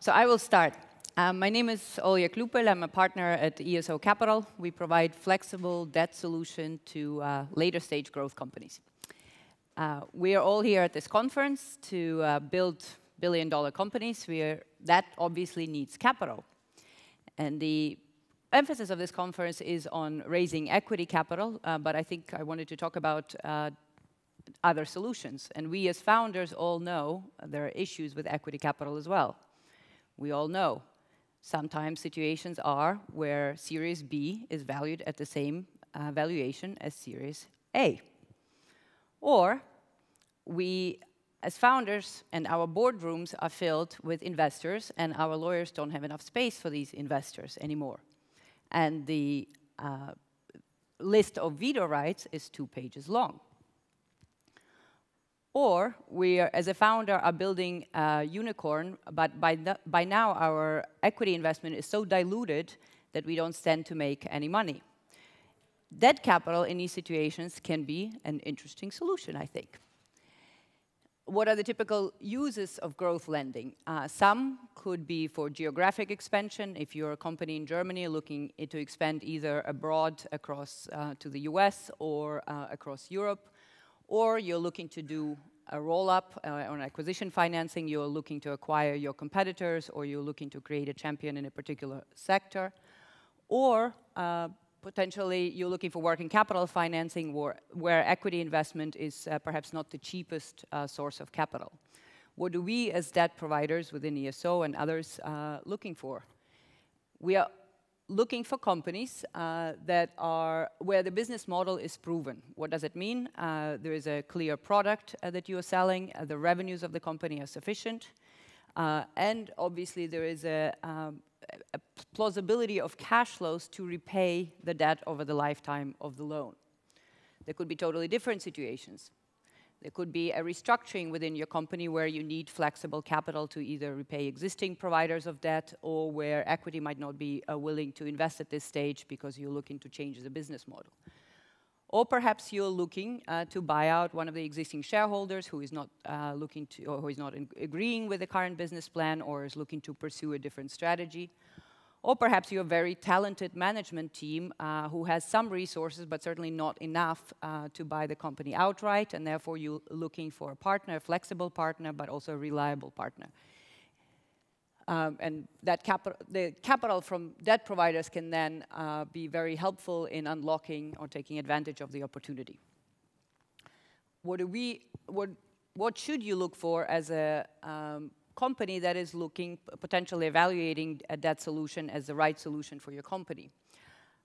So I will start. My name is Olya Klueppel. I'm a partner at ESO Capital. We provide flexible debt solution to later stage growth companies. We are all here at this conference to build billion-dollar companies. That obviously needs capital. And the emphasis of this conference is on raising equity capital, but I think I wanted to talk about other solutions. And we as founders all know there are issues with equity capital as well. We all know sometimes situations are where Series B is valued at the same valuation as Series A. Or we, as founders, and our boardrooms are filled with investors, and our lawyers don't have enough space for these investors anymore. And the list of veto rights is 2 pages long. Or we, as a founder, are building a unicorn, but by now our equity investment is so diluted that we don't stand to make any money. Debt capital in these situations can be an interesting solution, I think. What are the typical uses of growth lending? Some could be for geographic expansion. If you're a company in Germany looking to expand either abroad across to the US or across Europe, or you're looking to do a roll-up on acquisition financing, you're looking to acquire your competitors, or you're looking to create a champion in a particular sector, or potentially you're looking for working capital financing where equity investment is perhaps not the cheapest source of capital. What do we as debt providers within ESO and others looking for? We are looking for companies that are where the business model is proven. What does it mean? There is a clear product that you are selling, the revenues of the company are sufficient, and obviously there is a plausibility of cash flows to repay the debt over the lifetime of the loan. There could be totally different situations. There could be a restructuring within your company where you need flexible capital to either repay existing providers of debt or where equity might not be willing to invest at this stage because you're looking to change the business model. Or perhaps you're looking to buy out one of the existing shareholders who is not looking to, or who is not agreeing with the current business plan or is looking to pursue a different strategy. Or perhaps you're a very talented management team who has some resources, but certainly not enough to buy the company outright, and therefore you're looking for a partner, a flexible partner, but also a reliable partner. And that the capital from debt providers can then be very helpful in unlocking or taking advantage of the opportunity. What should you look for as a company that is looking, potentially evaluating a debt solution as the right solution for your company?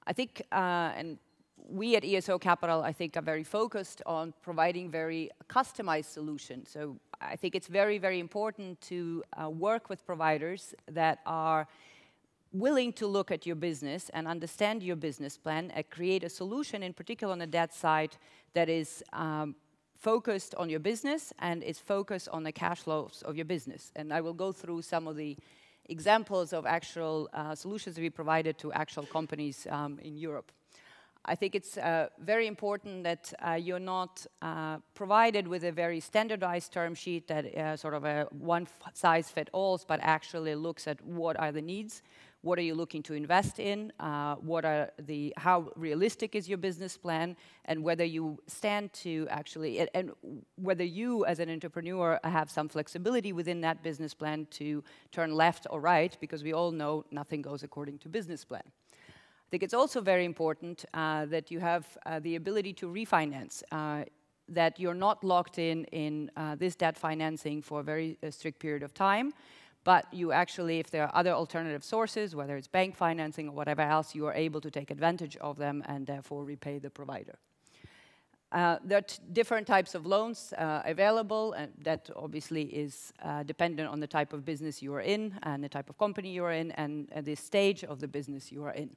I think, and we at ESO Capital, I think, are very focused on providing very customized solutions. So I think it's very, very important to work with providers that are willing to look at your business and understand your business plan and create a solution, in particular on the debt side, that is focused on your business and is focused on the cash flows of your business. And I will go through some of the examples of actual solutions we provided to actual companies in Europe. I think it's very important that you're not provided with a very standardized term sheet that sort of a one-size-fits-all, but actually looks at what are the needs, what are you looking to invest in, how realistic is your business plan, and whether you stand to actually, and whether you as an entrepreneur have some flexibility within that business plan to turn left or right, because we all know nothing goes according to business plan. I think it's also very important that you have the ability to refinance, that you're not locked in this debt financing for a very strict period of time, but you actually, if there are other alternative sources, whether it's bank financing or whatever else, you are able to take advantage of them and therefore repay the provider. There are different types of loans available, and that obviously is dependent on the type of business you are in and the type of company you are in and the stage of the business you are in.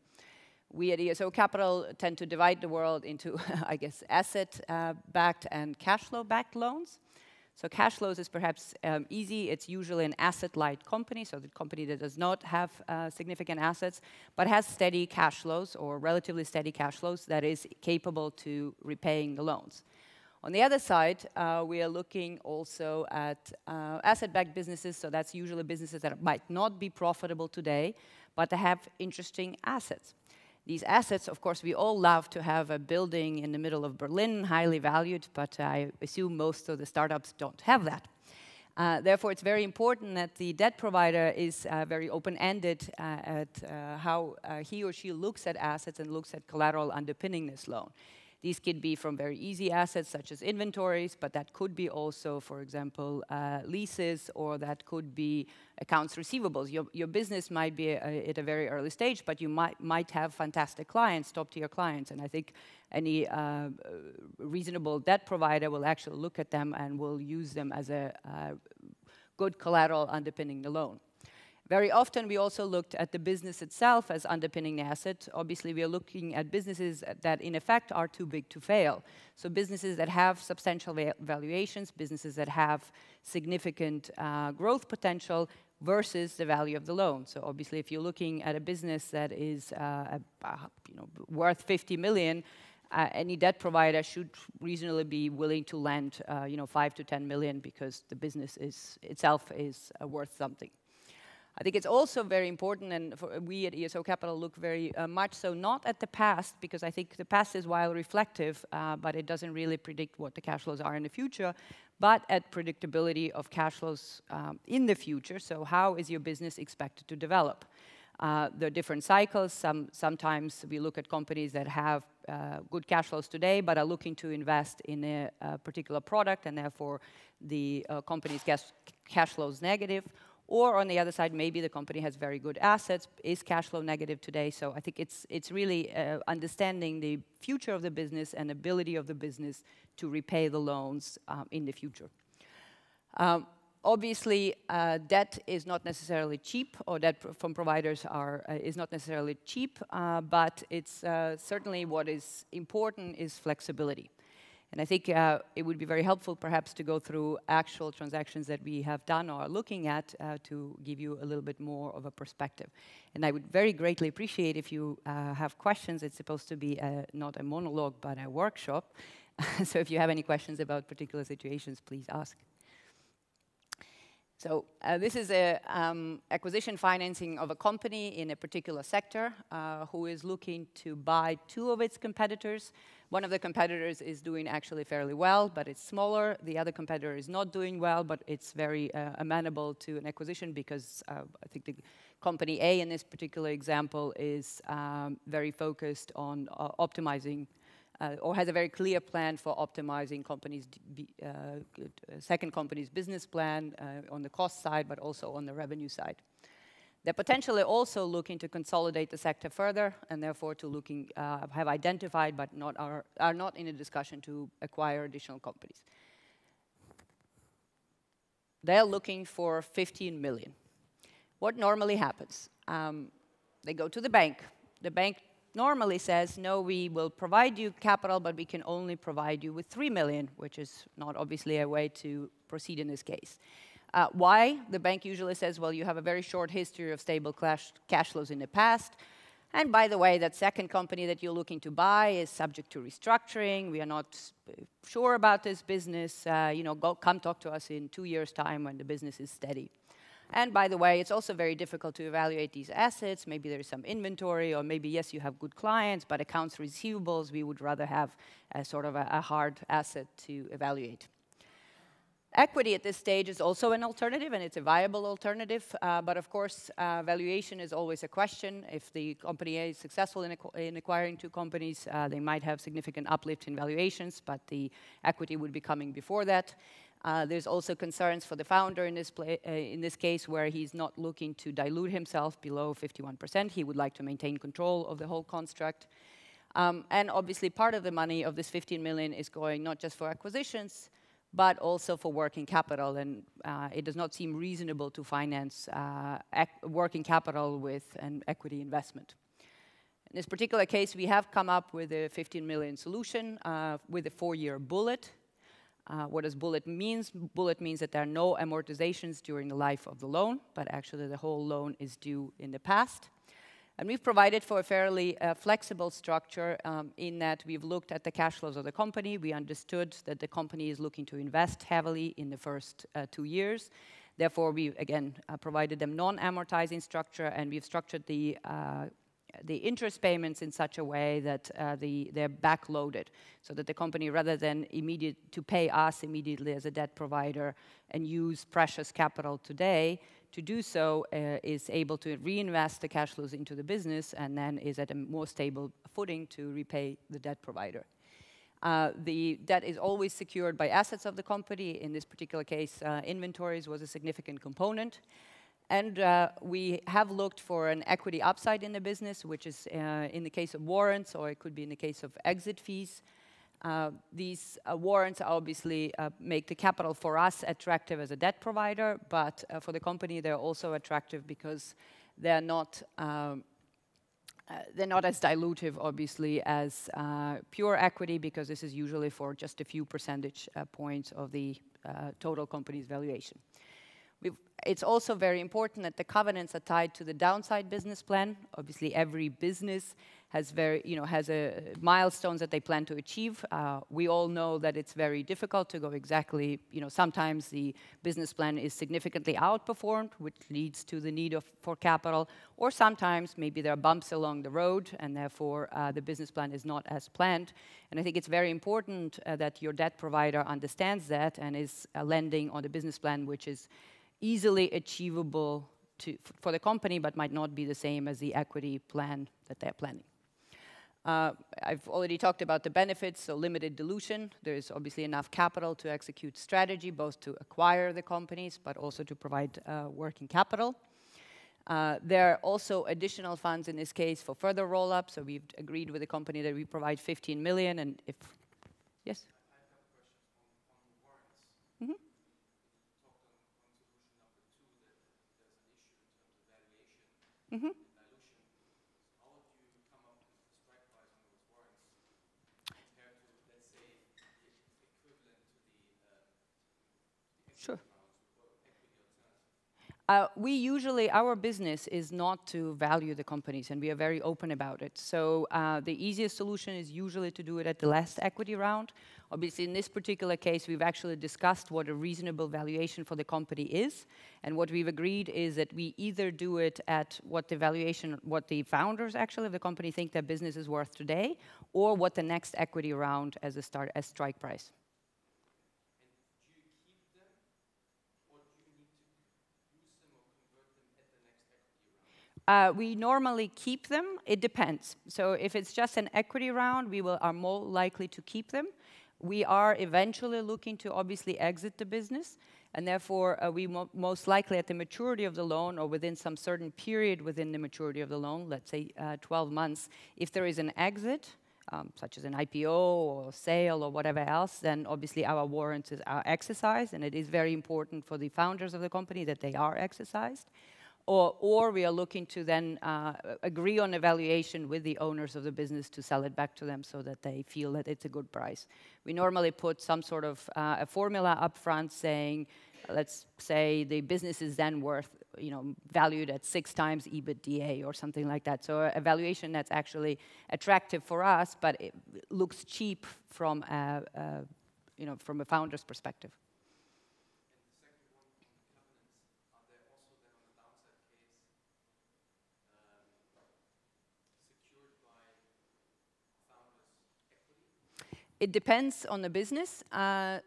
We at ESO Capital tend to divide the world into, I guess, asset-backed and cash flow-backed loans. So cash flows is perhaps easy. It's usually an asset-light company, so the company that does not have significant assets, but has steady cash flows or relatively steady cash flows that is capable to repaying the loans. On the other side, we are looking also at asset-backed businesses, so that's usually businesses that might not be profitable today, but they have interesting assets. These assets, of course, we all love to have a building in the middle of Berlin, highly valued, but I assume most of the startups don't have that. Therefore, it's very important that the debt provider is very open-ended at how he or she looks at assets and looks at collateral underpinning this loan. These could be from very easy assets such as inventories, but that could be also, for example, leases, or that could be accounts receivables. Your business might be at a very early stage, but you might have fantastic clients, top-tier clients, and I think any reasonable debt provider will actually look at them and will use them as a good collateral underpinning the loan. Very often, we also looked at the business itself as underpinning the asset. Obviously, we are looking at businesses that, in effect, are too big to fail. So businesses that have substantial valuations, businesses that have significant growth potential versus the value of the loan. So obviously, if you're looking at a business that is worth 50 million, any debt provider should reasonably be willing to lend 5 to 10 million because the business itself is worth something. I think it's also very important, and we at ESO Capital look very much so not at the past, because I think the past is while reflective, but it doesn't really predict what the cash flows are in the future, but at predictability of cash flows in the future. So how is your business expected to develop? There are different cycles. Sometimes we look at companies that have good cash flows today, but are looking to invest in a particular product, and therefore the company's cash flow is negative. Or on the other side, maybe the company has very good assets, is cash flow negative today. So I think it's really understanding the future of the business and ability of the business to repay the loans in the future. Obviously, debt is not necessarily cheap, or debt from providers is not necessarily cheap, but it's certainly what is important is flexibility. And I think it would be very helpful perhaps to go through actual transactions that we have done or are looking at to give you a little bit more of a perspective. And I would very greatly appreciate if you have questions. It's supposed to be not a monologue, but a workshop. So if you have any questions about particular situations, please ask. So this is a acquisition financing of a company in a particular sector who is looking to buy two of its competitors. One of the competitors is doing actually fairly well, but it's smaller. The other competitor is not doing well, but it's very amenable to an acquisition because I think the company A in this particular example is very focused on optimizing or has a very clear plan for optimizing second company's business plan on the cost side, but also on the revenue side. They're potentially also looking to consolidate the sector further, and therefore to have identified, but are not in a discussion to acquire additional companies. They're looking for 15 million. What normally happens? They go to the bank. The bank normally says, no, we will provide you capital, but we can only provide you with 3 million, which is not obviously a way to proceed in this case. Why? The bank usually says, well, you have a very short history of stable cash flows in the past. And by the way, that second company that you're looking to buy is subject to restructuring. We are not sure about this business. Come talk to us in 2 years' time when the business is steady. And by the way, it's also very difficult to evaluate these assets. Maybe there's some inventory, or maybe, yes, you have good clients, but accounts receivables, we would rather have a sort of a hard asset to evaluate. Equity at this stage is also an alternative, and it's a viable alternative. But of course, valuation is always a question. If the company A is successful in acquiring two companies, they might have significant uplift in valuations, but the equity would be coming before that. There's also concerns for the founder in this case, where he's not looking to dilute himself below 51%. He would like to maintain control of the whole construct. And obviously, part of the money of this 15 million is going not just for acquisitions, but also for working capital. And it does not seem reasonable to finance working capital with an equity investment. In this particular case, we have come up with a 15 million solution with a 4-year bullet. What does bullet mean? Bullet means that there are no amortizations during the life of the loan, but actually the whole loan is due in the past. And we've provided for a fairly flexible structure in that we've looked at the cash flows of the company. We understood that the company is looking to invest heavily in the first 2 years. Therefore, we, again, provided them non-amortizing structure, and we've structured the interest payments in such a way that they're backloaded, so that the company, rather than to pay us immediately as a debt provider and use precious capital today, to do so is able to reinvest the cash flows into the business and then is at a more stable footing to repay the debt provider. The debt is always secured by assets of the company. In this particular case, inventories was a significant component. And we have looked for an equity upside in the business, which is in the case of warrants, or it could be in the case of exit fees. These warrants obviously make the capital for us attractive as a debt provider, but for the company they're also attractive because they're not as dilutive, obviously, as pure equity, because this is usually for just a few percentage points of the total company's valuation. It's also very important that the covenants are tied to the downside business plan. Obviously, every business has milestones that they plan to achieve. We all know that it's very difficult to go exactly, sometimes the business plan is significantly outperformed, which leads to the need for capital, or sometimes maybe there are bumps along the road, and therefore the business plan is not as planned. And I think it's very important that your debt provider understands that and is lending on the business plan, which is easily achievable for the company, but might not be the same as the equity plan that they're planning. I've already talked about the benefits, so limited dilution. There's obviously enough capital to execute strategy, both to acquire the companies, but also to provide working capital. There are also additional funds in this case for further roll-up, so we've agreed with the company that we provide 15 million, and if... Yes? I have a question on warrants. Mm-hmm. Mm-hmm. Dilution. How would you come up with the strike price on those warrants compared to, let's say, the equivalent to the Sure. equity alternative? Our business is not to value the companies, and we are very open about it. So the easiest solution is usually to do it at the last equity round. Obviously, in this particular case, we've actually discussed what a reasonable valuation for the company is. And what we've agreed is that we either do it at what the founders actually of the company think their business is worth today, or what the next equity round as strike price. And do you keep them, or do you need to use them or convert them at the next equity round? We normally keep them. It depends. So if it's just an equity round, we are more likely to keep them. We are eventually looking to obviously exit the business, and therefore we most likely at the maturity of the loan, or within some certain period within the maturity of the loan, let's say 12 months, if there is an exit, such as an IPO or sale or whatever else, then obviously our warrants are exercised, and it is very important for the founders of the company that they are exercised. Or we are looking to then agree on a valuation with the owners of the business to sell it back to them so that they feel that it's a good price. We normally put some sort of a formula up front saying, let's say the business is then worth, valued at 6 times EBITDA or something like that. So a valuation that's actually attractive for us, but it looks cheap from from a founder's perspective. It depends on the business.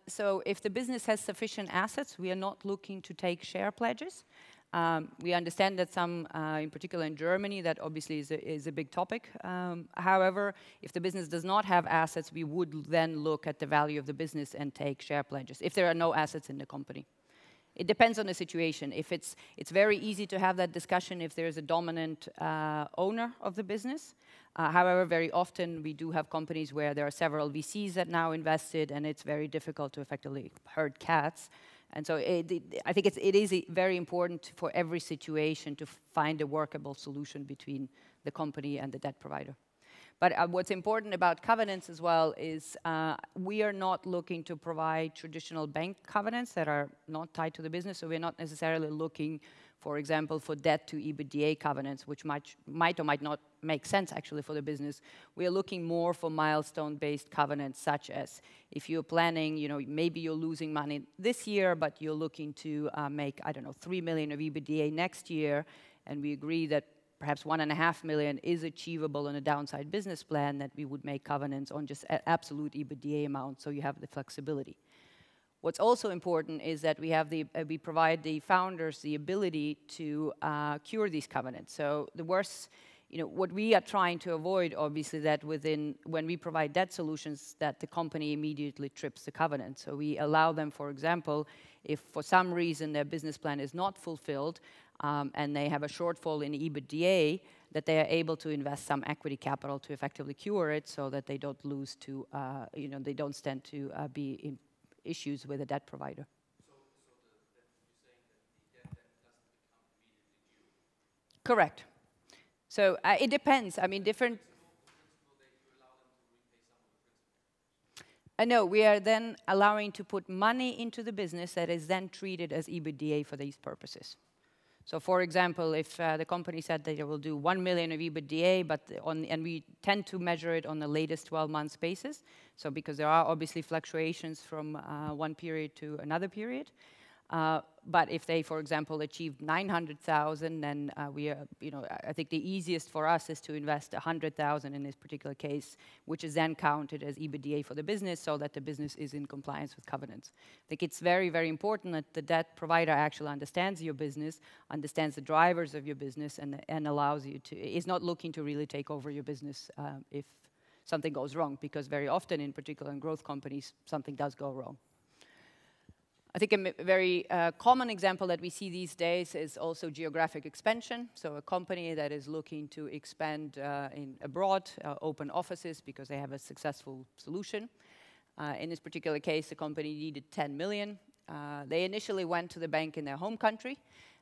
So if the business has sufficient assets, we are not looking to take share pledges. We understand that some, in particular in Germany, that obviously is a big topic. However, if the business does not have assets, we would then look at the value of the business and take share pledges, if there are no assets in the company. It depends on the situation. If it's very easy to have that discussion if there's a dominant owner of the business. However, very often we do have companies where there are several VCs that now invested, and it's very difficult to effectively herd cats. And so I think it is very important for every situation to find a workable solution between the company and the debt provider. But what's important about covenants as well is we are not looking to provide traditional bank covenants that are not tied to the business. So we're not necessarily looking For example, for debt to EBITDA covenants, which might or might not make sense actually for the business, we are looking more for milestone-based covenants, such as if you're planning, maybe you're losing money this year, but you're looking to make, I don't know, 3 million of EBITDA next year, and we agree that perhaps 1.5 million is achievable on a downside business plan, that we would make covenants on just absolute EBITDA amount, so you have the flexibility. What's also important is that we provide the founders the ability to cure these covenants. So the worst, what we are trying to avoid, obviously, that when we provide debt solutions, that the company immediately trips the covenant. So we allow them, for example, if for some reason their business plan is not fulfilled and they have a shortfall in EBITDA, that they are able to invest some equity capital to effectively cure it, so that they don't lose to, they don't stand to be in issues with a debt provider. So you're saying that the debt then doesn't become immediately due? Correct. So it depends. I mean, different. Principle that you allow them to repay some of the principal. No, we are then allowing to put money into the business that is then treated as EBITDA for these purposes. So, for example, if the company said that it will do 1 million of EBITDA, and we tend to measure it on the latest 12 months basis, so because there are obviously fluctuations from one period to another period. But if they, for example, achieved 900,000, then I think the easiest for us is to invest 100,000 in this particular case, which is then counted as EBITDA for the business, so that the business is in compliance with covenants. I think it's very, very important that the debt provider actually understands your business, understands the drivers of your business, and allows you to, is not looking to really take over your business if something goes wrong, because very often, in particular in growth companies, something does go wrong. I think a very common example that we see these days is also geographic expansion. So a company that is looking to expand abroad, open offices because they have a successful solution. In this particular case, the company needed 10 million. They initially went to the bank in their home country.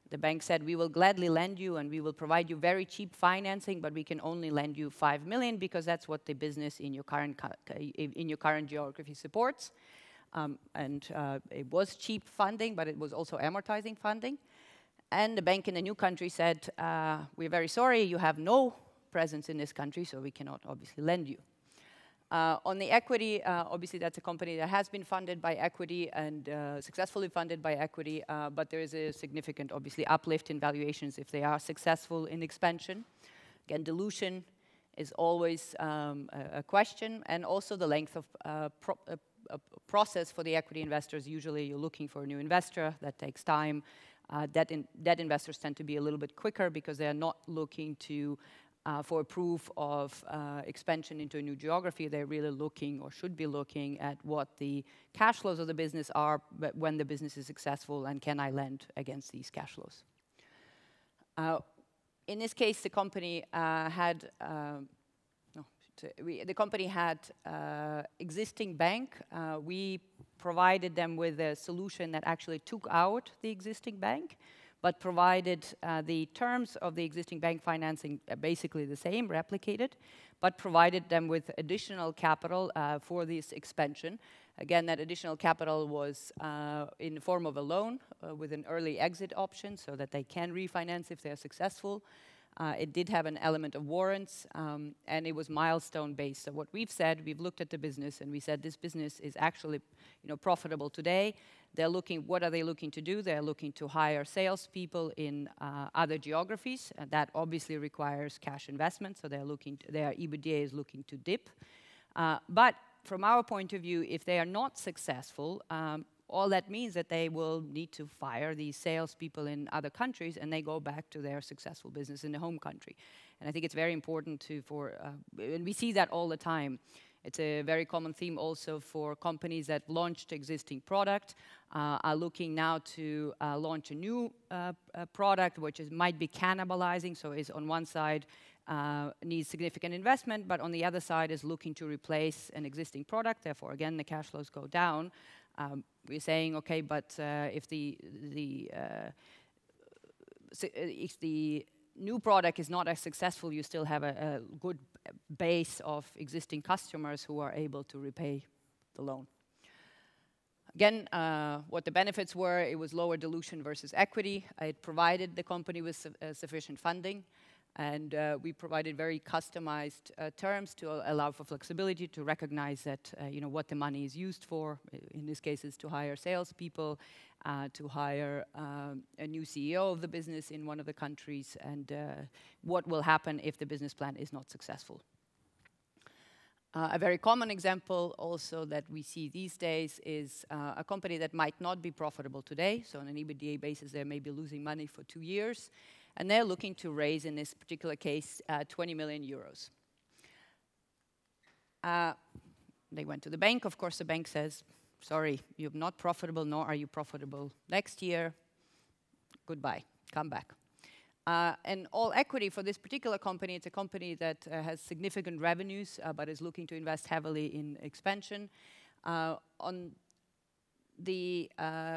The bank said, we will gladly lend you and we will provide you very cheap financing, but we can only lend you 5 million because that's what the business in your current geography supports. It was cheap funding, but it was also amortizing funding. And the bank in the new country said, we're very sorry, you have no presence in this country, so we cannot obviously lend you. On the equity, obviously that's a company that has been funded by equity and successfully funded by equity, but there is a significant, obviously, uplift in valuations if they are successful in expansion. Again, dilution is always a question, and also the length of process for the equity investors. Usually you're looking for a new investor. That takes time. Debt investors tend to be a little bit quicker because they are not looking for a proof of expansion into a new geography. They're really looking, or should be looking, at what the cash flows of the business are when the business is successful, and can I lend against these cash flows. In this case, the company had existing bank. We provided them with a solution that actually took out the existing bank, but provided the terms of the existing bank financing basically the same, replicated, but provided them with additional capital for this expansion. Again, that additional capital was in the form of a loan with an early exit option, so that they can refinance if they're successful. It did have an element of warrants, and it was milestone-based. So what we've said, we've looked at the business, and we said this business is actually, profitable today. They're looking, what are they looking to do? They're looking to hire salespeople in other geographies, and that obviously requires cash investment. So their EBITDA is looking to dip. But from our point of view, if they are not successful, all that means that they will need to fire these salespeople in other countries, and they go back to their successful business in the home country. And I think it's very important and we see that all the time. It's a very common theme also for companies that launched existing product, are looking now to launch a new product, which might be cannibalizing, so is on one side needs significant investment, but on the other side is looking to replace an existing product. Therefore, again, the cash flows go down. We're saying, okay, but if the new product is not as successful, you still have a good base of existing customers who are able to repay the loan. Again, what the benefits were, it was lower dilution versus equity. It provided the company with sufficient funding, and we provided very customized terms to allow for flexibility, to recognize that what the money is used for. In this case, is to hire salespeople, to hire a new CEO of the business in one of the countries, and what will happen if the business plan is not successful. A very common example also that we see these days is a company that might not be profitable today. So on an EBITDA basis, they may be losing money for 2 years. And they're looking to raise, in this particular case, 20 million euros. They went to the bank. Of course, the bank says, sorry, you're not profitable, nor are you profitable next year. Goodbye, come back. And all equity for this particular company, it's a company that has significant revenues, but is looking to invest heavily in expansion. On the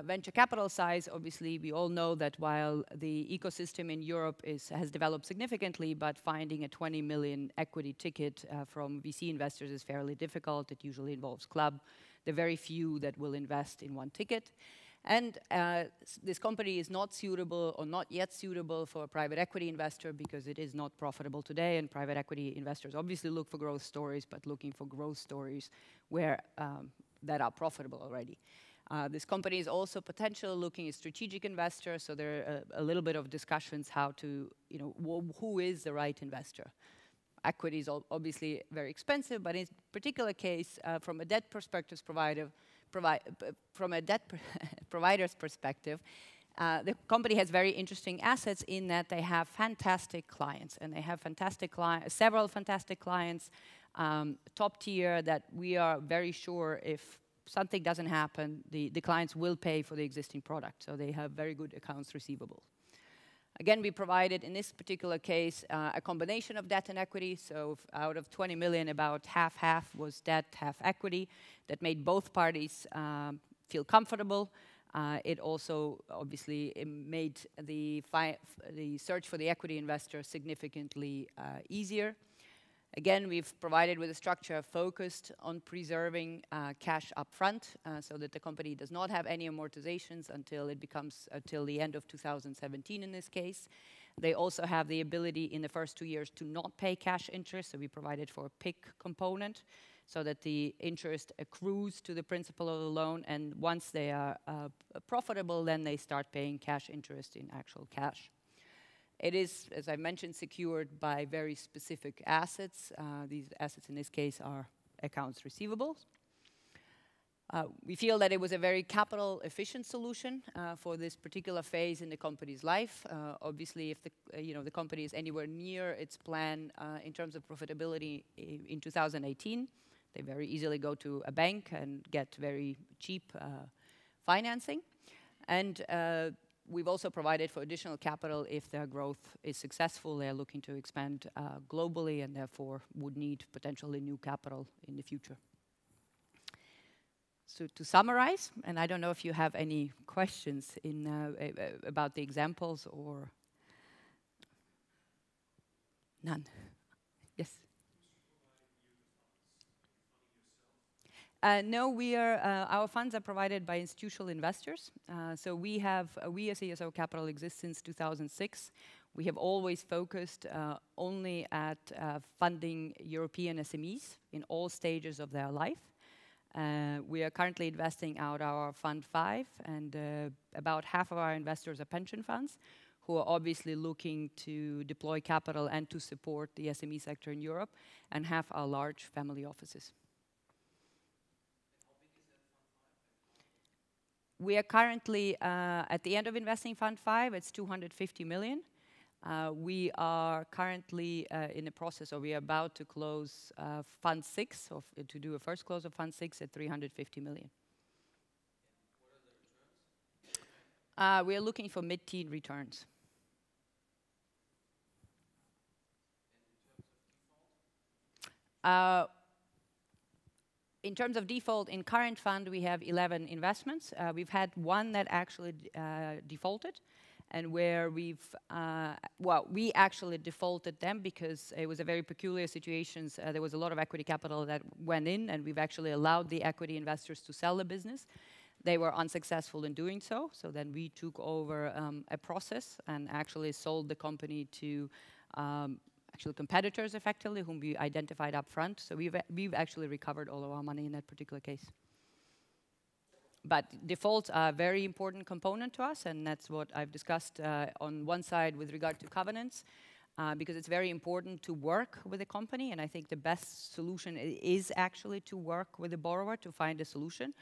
venture capital side, obviously, we all know that while the ecosystem in Europe has developed significantly, but finding a 20 million equity ticket from VC investors is fairly difficult. It usually involves club. There are very few that will invest in one ticket. And this company is not suitable, or not yet suitable, for a private equity investor because it is not profitable today. And private equity investors obviously look for growth stories, but looking for growth stories where that are profitable already. This company is also potentially looking at strategic investors, so there are a little bit of discussions how to, who is the right investor. Equity is obviously very expensive, but in this particular case, from a debt perspective from a debt provider's perspective, the company has very interesting assets in that they have fantastic clients, and they have several fantastic clients, top tier, that we are very sure if something doesn't happen, the clients will pay for the existing product. So they have very good accounts receivable. Again, we provided, in this particular case, a combination of debt and equity. So out of 20 million, about half was debt, half equity. That made both parties feel comfortable. It also, obviously, made the search for the equity investor significantly easier. Again, we've provided with a structure focused on preserving cash upfront, so that the company does not have any amortizations until the end of 2017 in this case. They also have the ability in the first 2 years to not pay cash interest, so we provided for a PIK component so that the interest accrues to the principal of the loan, and once they are profitable, then they start paying cash interest in actual cash. It is, as I mentioned, secured by very specific assets. These assets in this case are accounts receivables. We feel that it was a very capital efficient solution for this particular phase in the company's life. Obviously, if the company is anywhere near its plan in terms of profitability in 2018, they very easily go to a bank and get very cheap financing. And we've also provided for additional capital if their growth is successful. They're looking to expand globally and therefore would need potentially new capital in the future. So to summarize, and I don't know if you have any questions about the examples or none. Yes. No, our funds are provided by institutional investors. So we as ESO Capital exist since 2006. We have always focused only at funding European SMEs in all stages of their life. We are currently investing out our Fund 5, and about half of our investors are pension funds who are obviously looking to deploy capital and to support the SME sector in Europe, and half are large family offices. We are currently at the end of investing Fund 5. It's 250 million. We are currently in the process, or we are about to close Fund 6, or to do a first close of Fund 6 at 350 million. What are the returns? We are looking for mid-teen returns. In terms of default, in current fund, we have 11 investments. We've had one that actually defaulted, and where we actually defaulted them because it was a very peculiar situation. There was a lot of equity capital that went in, and we've actually allowed the equity investors to sell the business. They were unsuccessful in doing so, so then we took over a process and actually sold the company to actual competitors, effectively, whom we identified up front. So we've actually recovered all of our money in that particular case. But defaults are a very important component to us, and that's what I've discussed on one side with regard to covenants, because it's very important to work with a company, and I think the best solution is actually to work with the borrower to find a solution.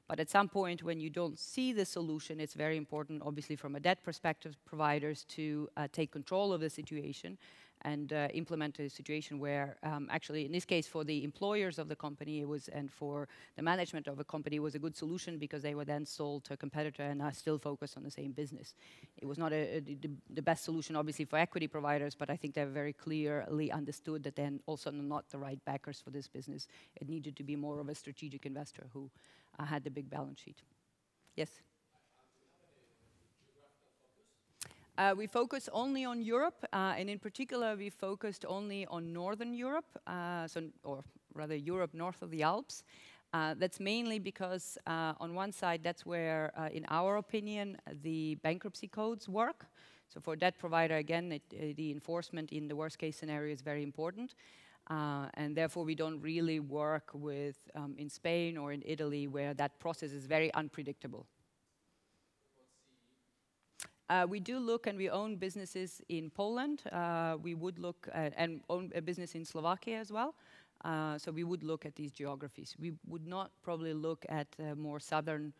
But at some point, when you don't see the solution, it's very important, obviously, from a debt perspective, providers to take control of the situation and implement a situation where, actually, in this case, for the employers of the company, it was, and for the management of a company, it was a good solution because they were then sold to a competitor and are still focused on the same business. It was not the best solution, obviously, for equity providers, but I think they very clearly understood that then also not the right backers for this business. It needed to be more of a strategic investor who had the big balance sheet. Yes? We focus only on Europe, and in particular, we focused only on Northern Europe, or rather Europe north of the Alps. That's mainly because, on one side, that's where, in our opinion, the bankruptcy codes work. So for a debt provider, again, the enforcement in the worst case scenario is very important. And therefore, we don't really work with in Spain or in Italy, where that process is very unpredictable. We do look, and we own businesses in Poland. We would look at, and own a business in Slovakia as well. So we would look at these geographies. We would not probably look at more southern,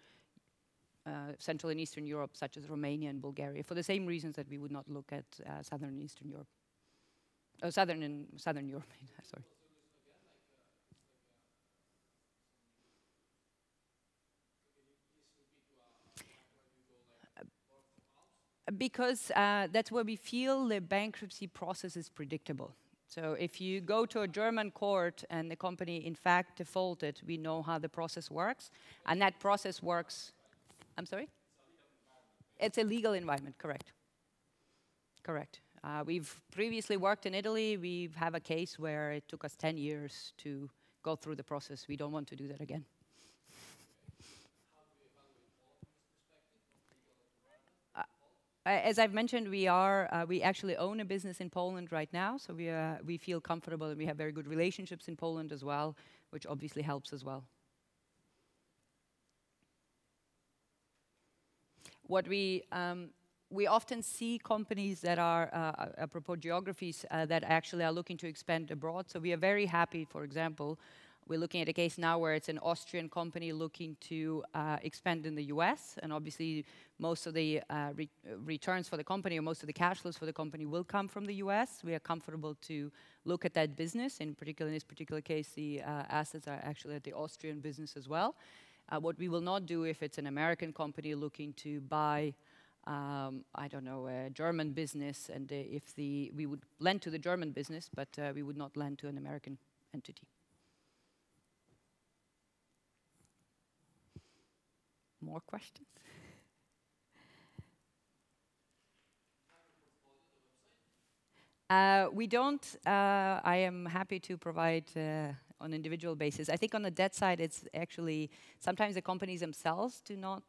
Central and Eastern Europe, such as Romania and Bulgaria, for the same reasons that we would not look at Southern and Eastern Europe. Oh, Southern Europe, sorry. Because that's where we feel the bankruptcy process is predictable. So if you go to a German court and the company in fact defaulted, we know how the process works, and that process works. I'm sorry? It's a legal environment, correct. Correct. We've previously worked in Italy. We have a case where it took us 10 years to go through the process. We don't want to do that again. As I've mentioned, we actually own a business in Poland right now, so we feel comfortable, and we have very good relationships in Poland as well, which obviously helps as well. What we often see companies that are, apropos geographies, that actually are looking to expand abroad. So we are very happy, for example, we're looking at a case now where it's an Austrian company looking to expand in the US, and obviously most of the returns for the company, or most of the cash flows for the company, will come from the US. We are comfortable to look at that business. In this particular case, the assets are actually at the Austrian business as well. What we will not do if it's an American company looking to buy, I don't know, a German business, and we would lend to the German business, but we would not lend to an American entity. More questions? We don't. I am happy to provide on an individual basis. I think on the debt side, it's actually sometimes the companies themselves do not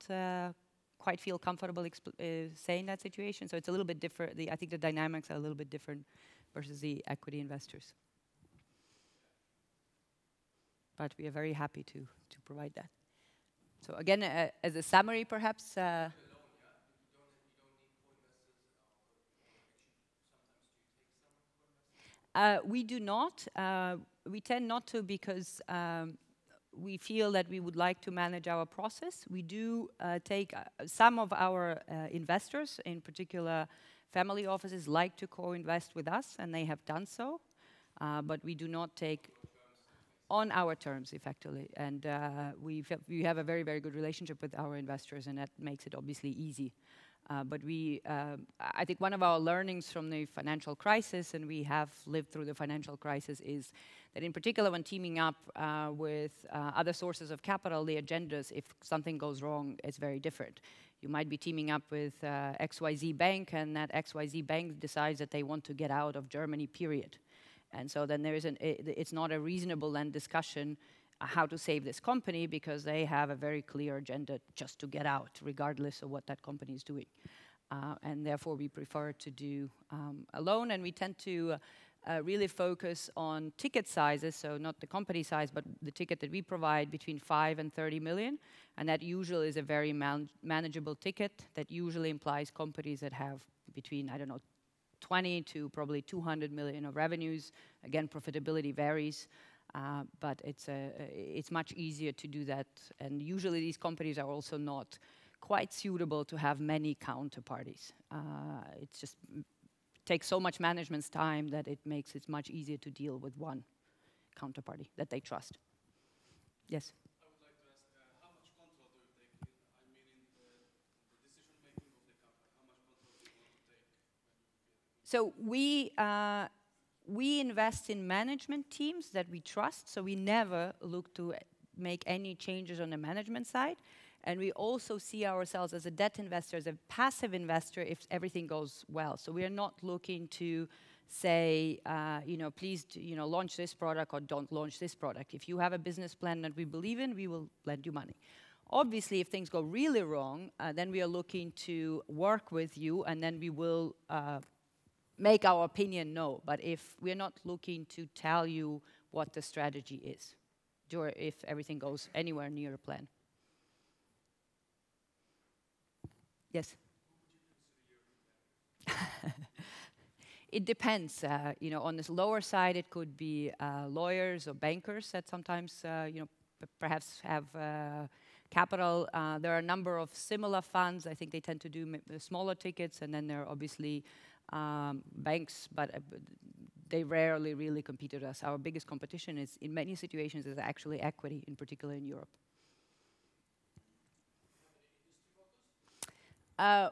quite feel comfortable saying that situation. So it's a little bit different. I think the dynamics are a little bit different versus the equity investors. But we are very happy to provide that. So again, as a summary, perhaps. We do not. We tend not to because we feel that we would like to manage our process. We do take some of our investors, in particular family offices, like to co-invest with us, and they have done so. But we do not take on our terms, effectively. And we have a very, very good relationship with our investors, and that makes it obviously easy. But I think one of our learnings from the financial crisis, and we have lived through the financial crisis, is that in particular when teaming up with other sources of capital, the agendas, if something goes wrong, it's very different. You might be teaming up with XYZ Bank, and that XYZ Bank decides that they want to get out of Germany, period. And so then it's not a reasonable then discussion how to save this company because they have a very clear agenda just to get out, regardless of what that company is doing. And therefore, we prefer to do alone, and we tend to really focus on ticket sizes, so not the company size, but the ticket that we provide between 5 and 30 million. And that usually is a very manageable ticket. That usually implies companies that have between, I don't know, 20 to probably 200 million of revenues. Again, profitability varies, but it's much easier to do that. And usually these companies are also not quite suitable to have many counterparties. It's just takes so much management's time that it makes it much easier to deal with one counterparty that they trust. Yes? I would like to ask, how much control do you take? I mean, in the decision-making of the company, how much control do you want to take? So we invest in management teams that we trust, so we never look to make any changes on the management side. And we also see ourselves as a debt investor, as a passive investor, if everything goes well. So we are not looking to say, please, launch this product or don't launch this product. If you have a business plan that we believe in, we will lend you money. Obviously, if things go really wrong, then we are looking to work with you, and then we will make our opinion known. But if we're not looking to tell you what the strategy is, or if everything goes anywhere near a plan. Yes? It depends. On this lower side, it could be lawyers or bankers that sometimes, perhaps have capital. There are a number of similar funds. I think they tend to do smaller tickets, and then there are obviously banks, but they rarely really compete with us. Our biggest competition is, in many situations, is actually equity, in particular in Europe.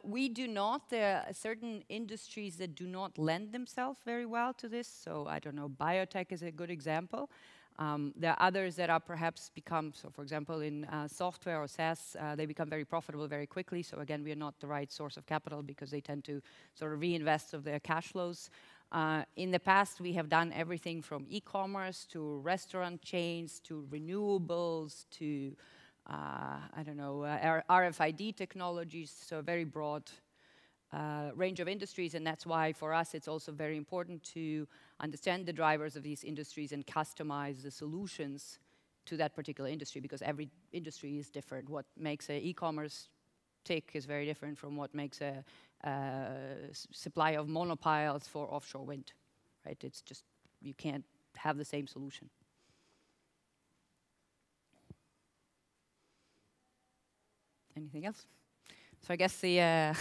We do not. There are certain industries that do not lend themselves very well to this. So I don't know, biotech is a good example. There are others that are perhaps become, so for example, in software or SaaS, they become very profitable very quickly. So again, we are not the right source of capital because they tend to sort of reinvest of their cash flows. In the past, we have done everything from e-commerce to restaurant chains to renewables to RFID technologies, so a very broad range of industries, and that's why for us it's also very important to understand the drivers of these industries and customize the solutions to that particular industry, because every industry is different. What makes an e-commerce tick is very different from what makes a supply of monopiles for offshore wind, right? It's just, you can't have the same solution. Anything else? So I guess the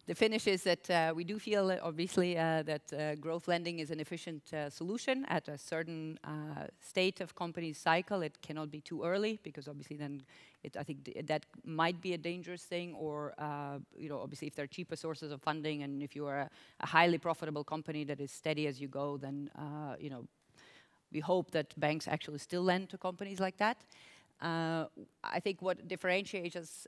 the finish is that we do feel, obviously, that growth lending is an efficient solution at a certain state of company's cycle. It cannot be too early, because obviously then I think that might be a dangerous thing, or obviously if there are cheaper sources of funding, and if you are a highly profitable company that is steady as you go, then we hope that banks actually still lend to companies like that. I think what differentiates us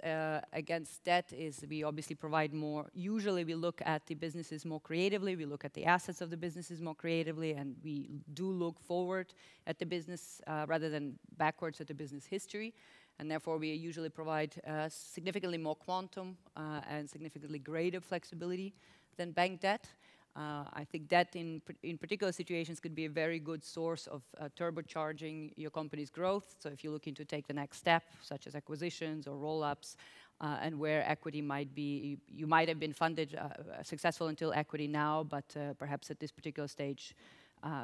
against debt is we obviously provide more. Usually we look at the businesses more creatively, we look at the assets of the businesses more creatively, and we do look forward at the business rather than backwards at the business history. And therefore we usually provide significantly more quantum and significantly greater flexibility than bank debt. I think that in particular situations could be a very good source of turbocharging your company's growth. So if you're looking to take the next step, such as acquisitions or roll-ups, and where equity might be, you might have been funded successful until equity now, but perhaps at this particular stage,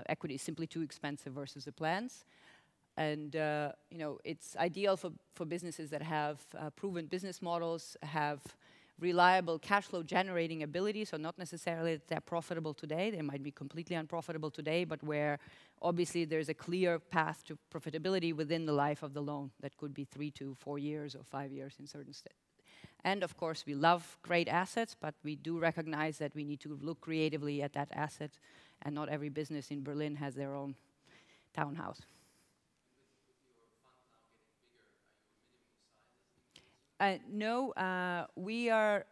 equity is simply too expensive versus the plans. And it's ideal for businesses that have proven business models, have reliable cash flow generating ability, so not necessarily that they're profitable today, they might be completely unprofitable today, but where obviously there's a clear path to profitability within the life of the loan. That could be 3 to 4 years or 5 years in certain states. And of course, we love great assets, but we do recognize that we need to look creatively at that asset, and not every business in Berlin has their own townhouse. No, we are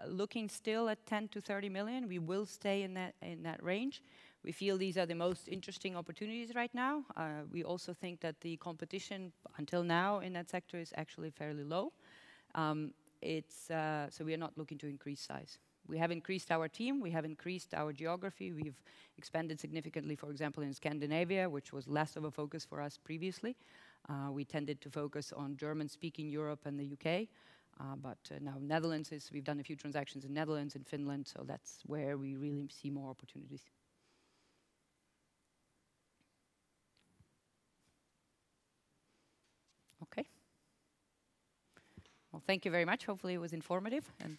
looking still at 10 to 30 million. We will stay in that range. We feel these are the most interesting opportunities right now. We also think that the competition until now in that sector is actually fairly low. So we are not looking to increase size. We have increased our team, we have increased our geography, we've expanded significantly, for example, in Scandinavia, which was less of a focus for us previously. We tended to focus on German-speaking Europe and the UK, but now Netherlands we've done a few transactions in Netherlands and Finland, so that's where we really see more opportunities. Okay. Well, thank you very much. Hopefully it was informative. And